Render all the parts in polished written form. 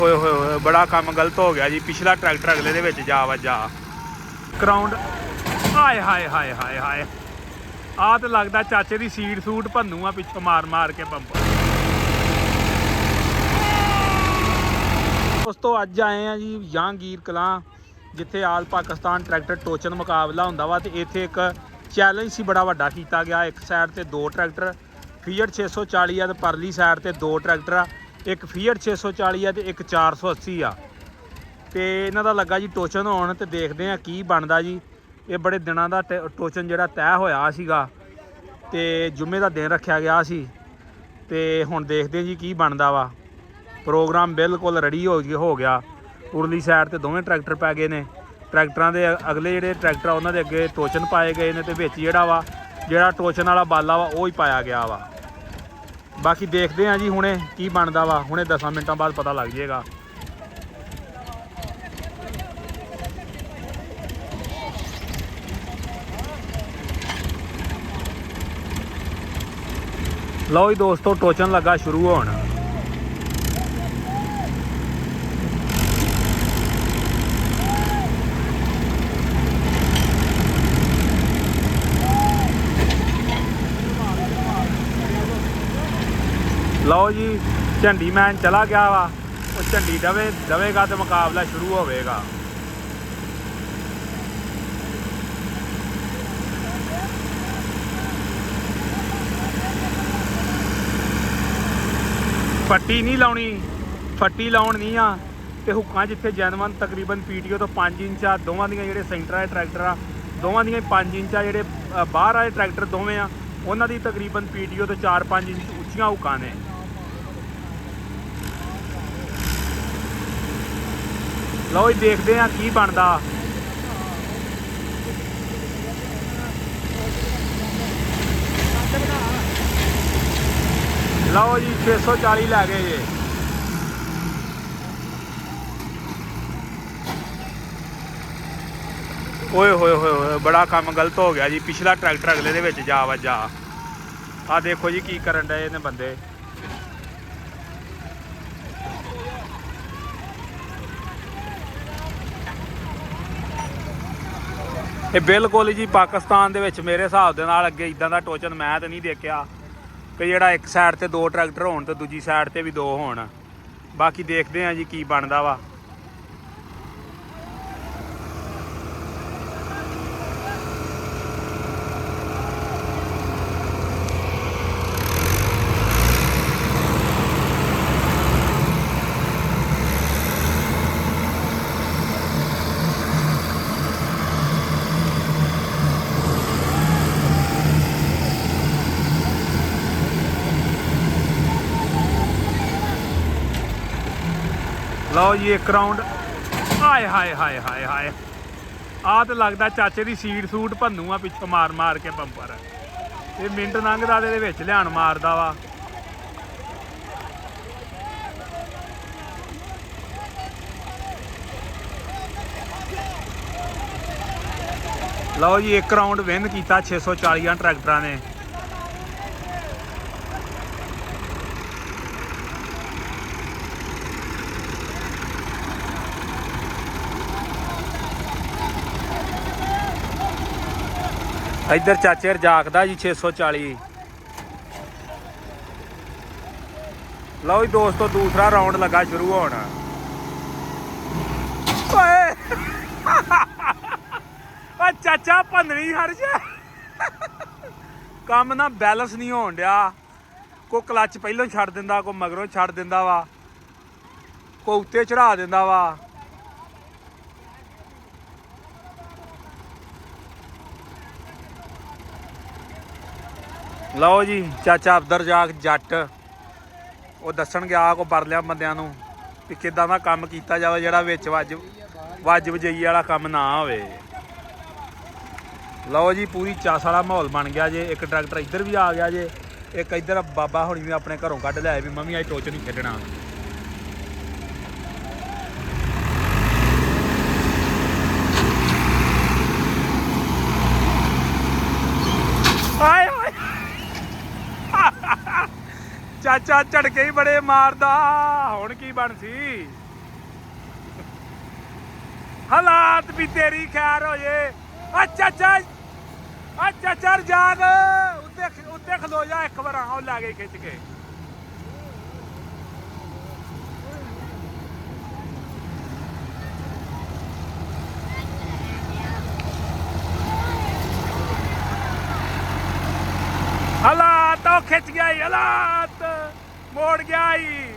ਹੋਏ ਹੋਏ ਹੋਏ ਬੜਾ ਕੰਮ ਗਲਤ ਹੋ ਗਿਆ ਜੀ। ਪਿਛਲਾ ਟਰੈਕਟਰ ਅਗਲੇ ਦੇ ਵਿੱਚ ਜਾ ਵੱਜਾ। ਗਰਾਊਂਡ ਹਾਏ ਹਾਏ ਹਾਏ ਹਾਏ ਹਾਏ, ਆਹ ਤਾਂ ਲੱਗਦਾ ਚਾਚੇ ਦੀ ਸੀਟ ਸੂਟ ਭੰਨੂ ਆ ਪਿੱਛੋਂ ਮਾਰ ਮਾਰ ਕੇ ਪੰਪ। ਉਸ ਤੋਂ ਅੱਜ ਆਏ ਆ ਜੀ ਜਹਾਂਗੀਰ ਕਲਾਂ, ਜਿੱਥੇ ਆਲ ਪਾਕਿਸਤਾਨ ਟਰੈਕਟਰ ਟੋਚਨ ਮੁਕਾਬਲਾ ਹੁੰਦਾ ਵਾ। ਤੇ ਇੱਥੇ ਇੱਕ ਚੈਲੰਜ ਸੀ ਬੜਾ ਵੱਡਾ ਕੀਤਾ ਗਿਆ। ਇੱਕ ਸਾਈਡ ਤੇ 2 ਟਰੈਕਟਰ ਫੀਅਟ 640 ਆ ਤੇ ਪਰਲੀ ਸਾਈਡ ਤੇ 2 ਟਰੈਕਟਰ ਆ। ਇੱਕ ਫੀਅਟ 640 ਆ ਤੇ ਇੱਕ 480 ਆ। ਤੇ ਇਹਨਾਂ ਦਾ ਲੱਗਾ ਜੀ ਟੋਚਨ ਹੋਣ, ਤੇ ਦੇਖਦੇ ਆ ਕੀ ਬਣਦਾ ਜੀ। ਇਹ ਬੜੇ ਦਿਨਾਂ ਦਾ ਟੋਚਨ ਜਿਹੜਾ ਤੈਅ ਹੋਇਆ ਸੀਗਾ ਤੇ ਜੁਮੇ ਦਾ ਦਿਨ ਰੱਖਿਆ ਗਿਆ ਸੀ। ਤੇ ਹੁਣ ਦੇਖਦੇ ਜੀ ਕੀ ਬਣਦਾ ਵਾ। ਪ੍ਰੋਗਰਾਮ ਬਿਲਕੁਲ ਰੈਡੀ ਹੋ ਗਿਆ। ਉਰਲੀ ਸਾਈਡ ਤੇ ਦੋਵੇਂ ਟਰੈਕਟਰ ਪੈ ਗਏ ਨੇ। ਟਰੈਕਟਰਾਂ ਦੇ ਅਗਲੇ ਜਿਹੜੇ ਟਰੈਕਟਰ ਆ ਉਹਨਾਂ ਦੇ ਅੱਗੇ ਟੋਚਨ ਪਾਏ ਗਏ ਨੇ, ਤੇ ਵਿੱਚ ਜਿਹੜਾ ਟੋਚਨ ਵਾਲਾ ਬਾਲਾ ਵਾ ਉਹ ਹੀ ਪਾਇਆ ਗਿਆ ਵਾ। ਬਾਕੀ ਦੇਖਦੇ ਆ ਜੀ ਹੁਣੇ ਕੀ ਬਣਦਾ ਵਾ। ਹੁਣੇ 10 ਮਿੰਟਾਂ ਬਾਅਦ ਪਤਾ ਲੱਗ ਜਾਏਗਾ। ਲਓ ਜੀ ਦੋਸਤੋ, ਟੋਚਨ ਲੱਗਾ ਸ਼ੁਰੂ ਹੋਣ। ਲਓ ਜੀ ਝੰਡੀ ਮੈਨ ਚਲਾ ਗਿਆ ਵਾ। ਉਹ ਝੰਡੀ ਦਵੇਗਾ ਤੇ ਮੁਕਾਬਲਾ ਸ਼ੁਰੂ ਹੋਵੇਗਾ। ਫੱਟੀ ਨਹੀਂ ਲਾਉਣੀ, ਫੱਟੀ ਲਾਉਣ ਨਹੀਂ ਆ। ਤੇ ਹੁੱਕਾਂ ਜਿੱਥੇ ਜੈਨਵਨ ਤਕਰੀਬਨ ਪੀਟੀਓ ਤੋਂ 5 ਇੰਚ ਆ। ਦੋਵਾਂ ਦੀਆਂ ਜਿਹੜੇ ਸੈਂਟਰ ਵਾਲੇ ਟਰੈਕਟਰ ਆ ਦੋਵਾਂ ਦੀਆਂ 5 ਇੰਚ ਆ। ਜਿਹੜੇ ਬਾਹਰ ਵਾਲੇ ਟਰੈਕਟਰ ਦੋਵੇਂ ਆ ਉਹਨਾਂ ਦੀ ਤਕਰੀਬਨ ਪੀਟੀਓ ਤੋਂ 4-5 ਇੰਚ ਉੱਚੀਆਂ ਹੁੱਕਾਂ ਨੇ। ਲਓ ਜੀ ਦੇਖਦੇ ਆ ਕੀ ਬਣਦਾ। ਲਓ ਜੀ 640 ਲੈ ਗਏ ਜੇ। ਓਏ ਹੋਏ ਹੋਏ ਹੋਏ ਬੜਾ ਕੰਮ ਗਲਤ ਹੋ ਗਿਆ ਜੀ। ਪਿਛਲਾ ਟਰੈਕਟਰ ਅਗਲੇ ਦੇ ਵਿੱਚ ਜਾ ਵੱਜਾ। ਆਹ ਦੇਖੋ ਜੀ ਕੀ ਕਰਨ ਡਏ ਨੇ ਬੰਦੇ। ਇਹ ਬਿਲਕੁਲ ਜੀ ਪਾਕਿਸਤਾਨ ਦੇ ਵਿੱਚ ਮੇਰੇ ਹਿਸਾਬ ਦੇ ਨਾਲ ਅੱਗੇ ਇੱਦਾਂ ਦਾ ਟੋਚਨ ਮੈਂ ਤਾਂ ਨਹੀਂ ਦੇਖਿਆ ਕਿ ਜਿਹੜਾ ਇੱਕ ਸਾਈਡ ਤੇ 2 ਟਰੈਕਟਰ ਹੋਣ ਤੇ ਦੂਜੀ ਸਾਈਡ ਤੇ ਵੀ 2 ਹੋਣ। ਬਾਕੀ ਦੇਖਦੇ ਆ ਜੀ ਕੀ ਬਣਦਾ ਵਾ। ਲਓ ਜੀ ਇੱਕ ਰਾਊਂਡ ਹਾਏ ਹਾਏ ਹਾਏ ਹਾਏ ਹਾਏ, ਆਹ ਤਾਂ ਲੱਗਦਾ ਚਾਚੇ ਦੀ ਸੀਟ ਸੂਟ ਭੰਨੂ ਆ ਪਿੱਛੋਂ ਮਾਰ ਮਾਰ ਕੇ ਪੰਪਰ। ਇਹ ਮਿੰਟ ਲੰਘਦਾ ਤੇ ਇਹਦੇ ਵਿੱਚ ਲਿਆਣ ਮਾਰਦਾ ਵਾ। ਲਓ ਜੀ ਇੱਕ ਰਾਊਂਡ ਵਿਨ ਕੀਤਾ 640 ਟਰੈਕਟਰਾਂ ਨੇ। ਇੱਧਰ ਚਾਚੇ ਰਜਾਕਦਾ ਜੀ 640। ਲਓ ਜੀ ਦੋਸਤੋ ਦੂਸਰਾ ਰਾਊਂਡ ਲੱਗਾ ਸ਼ੁਰੂ ਹੋਣ। ਓਏ ਆ ਚਾਚਾ ਭੰਨਣੀ ਹਰ ਜਾ ਕੰਮ ਨਾ ਬੈਲੈਂਸ ਨਹੀਂ ਹੋਣ ਡਿਆ। ਕੋਈ ਕਲੱਚ ਪਹਿਲੋਂ ਛੱਡ ਦਿੰਦਾ, ਕੋਈ ਮਗਰੋਂ ਛੱਡ ਦਿੰਦਾ ਵਾ, ਕੋਈ ਉੱਤੇ ਚੜਾ ਦਿੰਦਾ ਵਾ। ਲਓ ਜੀ ਚਾਚਾ ਅਬਦਰ ਜਾਕ ਜੱਟ ਉਹ ਦੱਸਣ ਗਿਆ ਕੋ ਪਰਲਿਆਂ ਬੰਦਿਆਂ ਨੂੰ ਕਿ ਕਿੱਦਾਂ ਦਾ ਕੰਮ ਕੀਤਾ ਜਾਵੇ ਜਿਹੜਾ ਵਿੱਚ ਵੱਜ ਵਜਈ ਵਾਲਾ ਕੰਮ ਨਾ ਹੋਵੇ। ਲਓ ਜੀ ਪੂਰੀ ਚਾਸ ਵਾਲਾ ਮਾਹੌਲ ਬਣ ਗਿਆ ਜੇ। ਇੱਕ ਟਰੈਕਟਰ ਇੱਧਰ ਵੀ ਆ ਗਿਆ ਜੇ। ਇੱਕ ਇੱਧਰ ਬਾਬਾ ਹੁਣੀ ਵੀ ਆਪਣੇ ਘਰੋਂ ਕੱਢ ਲਿਆਏ ਵੀ ਮੰਮੀ ਅੱਜ ਟੋਚ ਨਹੀਂ ਖੇਡਣਾ। ਹਾਏ ਹਾਏ ਚਾਚਾ ਝੜਕੇ ਹੀ ਬੜੇ ਮਾਰਦਾ। ਹੁਣ ਕੀ ਬਣ ਸੀ। ਹਾਲਾਤ ਵੀ ਤੇਰੀ ਖੈਰ ਹੋ ਜੇ। ਅੱਛਾ ਅੱਛਾ ਅੱਛਾ ਚੱਲ ਜਾਗ ਉੱਤੇ ਉੱਤੇ ਖਲੋ ਜਾ ਇੱਕ ਵਾਰ ਉਹ ਲੈ ਗਏ ਖਿੱਚ ਕੇ। ਹਾਲਾਤ ਉਹ ਖਿੱਚ ਗਿਆ ਈ, ਹਾਲਾਤ ਮੋੜ ਗਿਆ ਈ।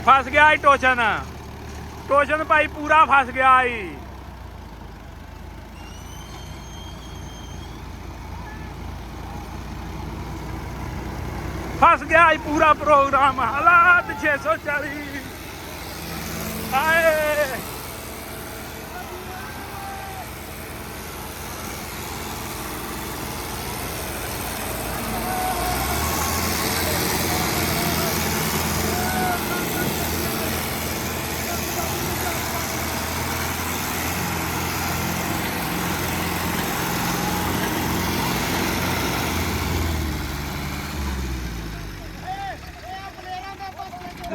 ਫਸ ਗਿਆ ਈ ਟੋਚਨ। ਟੋਚਨ ਭਾਈ ਪੂਰਾ ਫਸ ਗਿਆ ਈ। ਫਸ ਗਿਆ ਈ ਪੂਰਾ ਪ੍ਰੋਗਰਾਮ। ਹਾਲਾਤ 640 ਹਾਏ।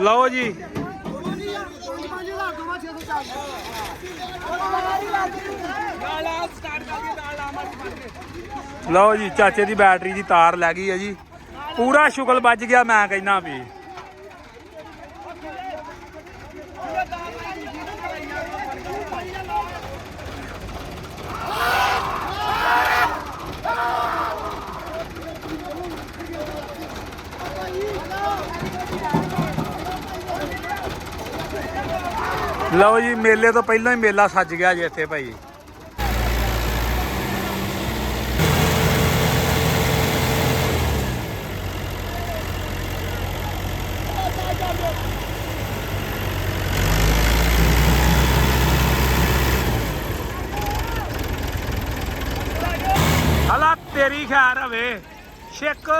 ਲਓ ਜੀ ਲਓ ਜੀ ਚਾਚੇ ਦੀ ਬੈਟਰੀ ਦੀ ਤਾਰ ਲੈ ਗਈ ਹੈ ਜੀ। ਪੂਰਾ ਸ਼ੁਗਲ ਵੱਜ ਗਿਆ ਮੈਂ ਕਹਿੰਦਾ ਵੀ। ਲਓ ਜੀ ਮੇਲੇ ਤੋਂ ਪਹਿਲਾਂ ਹੀ ਮੇਲਾ ਸੱਜ ਗਿਆ ਜੀ ਇੱਥੇ ਭਾਈ। ਹਾਲਾਤ ਤੇਰੀ ਖੈਰ ਹੋਵੇ ਛਿੱਕ।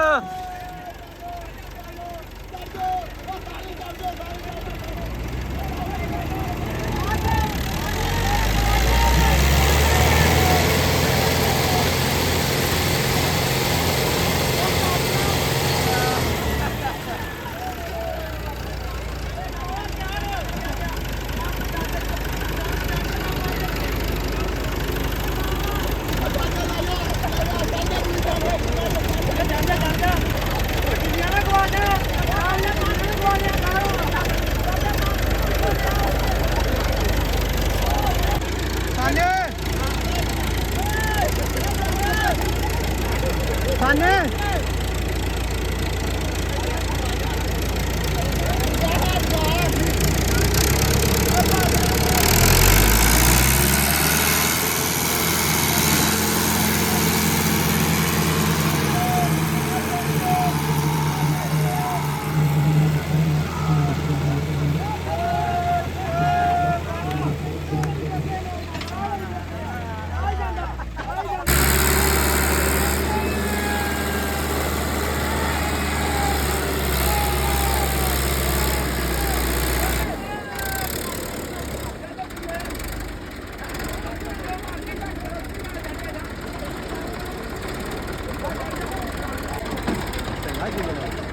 Hadi bakalım.